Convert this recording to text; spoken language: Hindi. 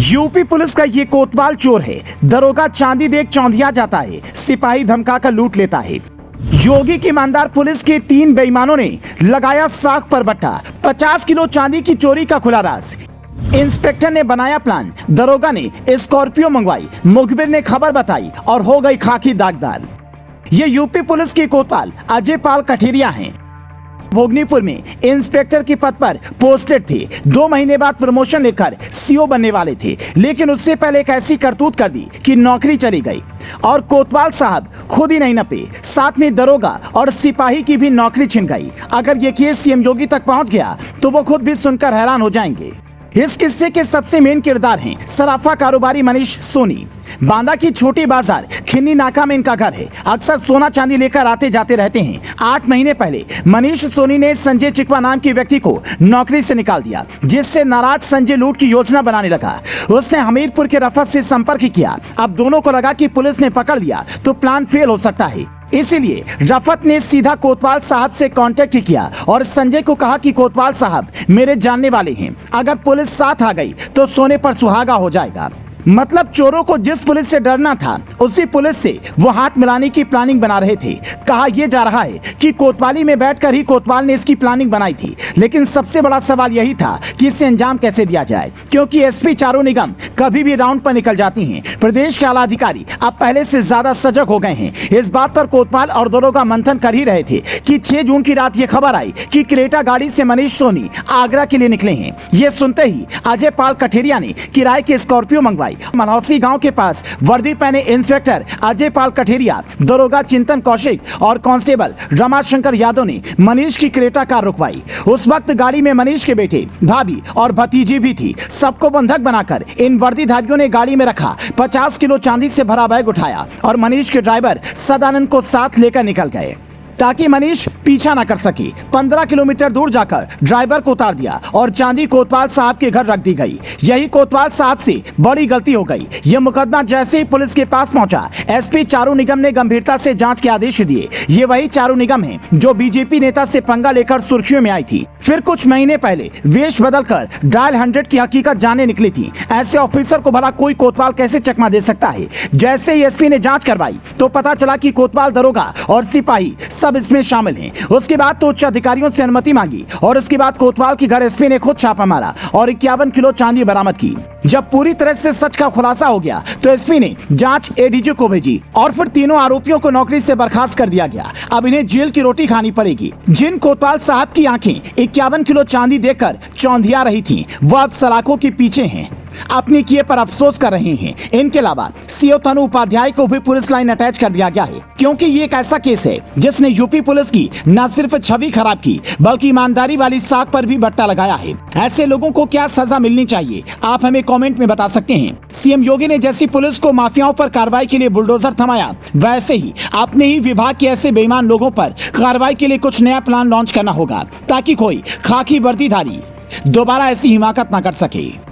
यूपी पुलिस का ये कोतवाल चोर है। दरोगा चांदी देख चौंधिया जाता है, सिपाही धमकाकर लूट लेता है। योगी की ईमानदार पुलिस के 3 बेईमानों ने लगाया साख पर बट्टा। 50 किलो चांदी की चोरी का खुला राज। इंस्पेक्टर ने बनाया प्लान, दरोगा ने स्कॉर्पियो मंगवाई, मुखबिर ने खबर बताई और हो गई खाकी दागदार। ये यूपी पुलिस के कोतवाल अजय पाल कठेरिया हैं। भोगनीपुर में इंस्पेक्टर के पद पर पोस्टेड थे। 2 महीने बाद प्रमोशन लेकर सीओ बनने वाले थे, लेकिन उससे पहले एक ऐसी करतूत कर दी कि नौकरी चली गई। और कोतवाल साहब खुद ही नहीं नपे, साथ में दरोगा और सिपाही की भी नौकरी छिन गई। अगर ये केस सीएम योगी तक पहुंच गया तो वो खुद भी सुनकर हैरान हो जाएंगे। इस किस्से के सबसे मेन किरदार हैं सराफा कारोबारी मनीष सोनी। बांदा की छोटी बाजार खिन्नी नाका में इनका घर है। अक्सर सोना चांदी लेकर आते जाते रहते हैं। 8 महीने पहले मनीष सोनी ने संजय चिकवा नाम के व्यक्ति को नौकरी से निकाल दिया, जिससे नाराज संजय लूट की योजना बनाने लगा। उसने हमीरपुर के रफत से संपर्क किया। अब दोनों को लगा कि पुलिस ने पकड़ लिया तो प्लान फेल हो सकता है। इसीलिए रफत ने सीधा कोतवाल साहब से कांटेक्ट किया और संजय को कहा कि कोतवाल साहब मेरे जानने वाले हैं, अगर पुलिस साथ आ गई तो सोने पर सुहागा हो जाएगा। मतलब चोरों को जिस पुलिस से डरना था, उसी पुलिस से वो हाथ मिलाने की प्लानिंग बना रहे थे। कहा यह जा रहा है कि कोतवाली में बैठकर ही कोतवाल ने इसकी प्लानिंग बनाई थी, लेकिन सबसे बड़ा सवाल यही था कि इसे अंजाम कैसे दिया जाए, क्योंकि एसपी चारू निगम कभी भी राउंड पर निकल जाती हैं। प्रदेश के आला अधिकारी अब पहले से ज्यादा सजग हो गए हैं। इस बात पर कोतवाल और दरोगा मंथन कर ही रहे थे कि 6 जून की रात ये खबर आई कि क्रेटा गाड़ी से मनीष सोनी आगरा के लिए निकले हैं। ये सुनते ही अजय पाल कठेरिया ने किराए की स्कॉर्पियो मंगवाई। मनहौसी गांव के पास वर्दी पहने इंस्पेक्टर अजय पाल कठेरिया, दरोगा चिंतन कौशिक और कांस्टेबल रमाशंकर यादव ने मनीष की क्रेटा कार रुकवाई। उस वक्त गाड़ी में मनीष के बेटे, भाभी और भतीजी भी थी। सबको बंधक बनाकर इन वर्दीधारियों ने गाड़ी में रखा। 50 किलो चांदी से भरा बैग उठाया और मनीष के ड्राइवर सदानंद को साथ लेकर निकल गए ताकि मनीष पीछा न कर सके। 15 किलोमीटर दूर जाकर ड्राइवर को उतार दिया और चांदी कोतवाल साहब के घर रख दी गई। यही कोतवाल साहब से बड़ी गलती हो गई। यह मुकदमा जैसे ही पुलिस के पास पहुंचा, एसपी चारू निगम ने गंभीरता से जांच के आदेश दिए। ये वही चारू निगम है जो बीजेपी नेता से पंगा लेकर सुर्खियों में आई थी, फिर कुछ महीने पहले वेश बदलकर डायल 100 की हकीकत जानने निकली थी। ऐसे ऑफिसर को भला कोई कोतवाल कैसे चकमा दे सकता है। जैसे ही एसपी ने जांच करवाई तो पता चला कि कोतवाल, दरोगा और सिपाही सब इसमें शामिल हैं। उसके बाद तो उच्च अधिकारियों से अनुमति मांगी और उसके बाद कोतवाल के घर एसपी ने खुद छापा मारा और 51 किलो चांदी बरामद की। जब पूरी तरह से सच का खुलासा हो गया तो एसपी ने जांच एडीजी को भेजी और फिर तीनों आरोपियों को नौकरी से बर्खास्त कर दिया गया। अब इन्हें जेल की रोटी खानी पड़ेगी। जिन कोतवाल साहब की आंखें 51 किलो चांदी देखकर चौंधिया रही थीं, वो अब सलाखों के पीछे हैं, अपने किए पर अफसोस कर रहे हैं। इनके अलावा सीओ तनु उपाध्याय को भी पुलिस लाइन अटैच कर दिया गया है, क्योंकि ये एक ऐसा केस है जिसने यूपी पुलिस की न सिर्फ छवि खराब की, बल्कि ईमानदारी वाली साख पर भी बट्टा लगाया है। ऐसे लोगों को क्या सजा मिलनी चाहिए, आप हमें कमेंट में बता सकते हैं। सीएम योगी ने जैसी पुलिस को माफियाओं पर कार्रवाई के लिए बुलडोजर थमाया, वैसे ही अपने ही विभाग के ऐसे बेईमान लोगों पर कार्रवाई के लिए कुछ नया प्लान लॉन्च करना होगा, ताकि कोई खाकी वर्दीधारी दोबारा ऐसी हिमाकत न कर सके।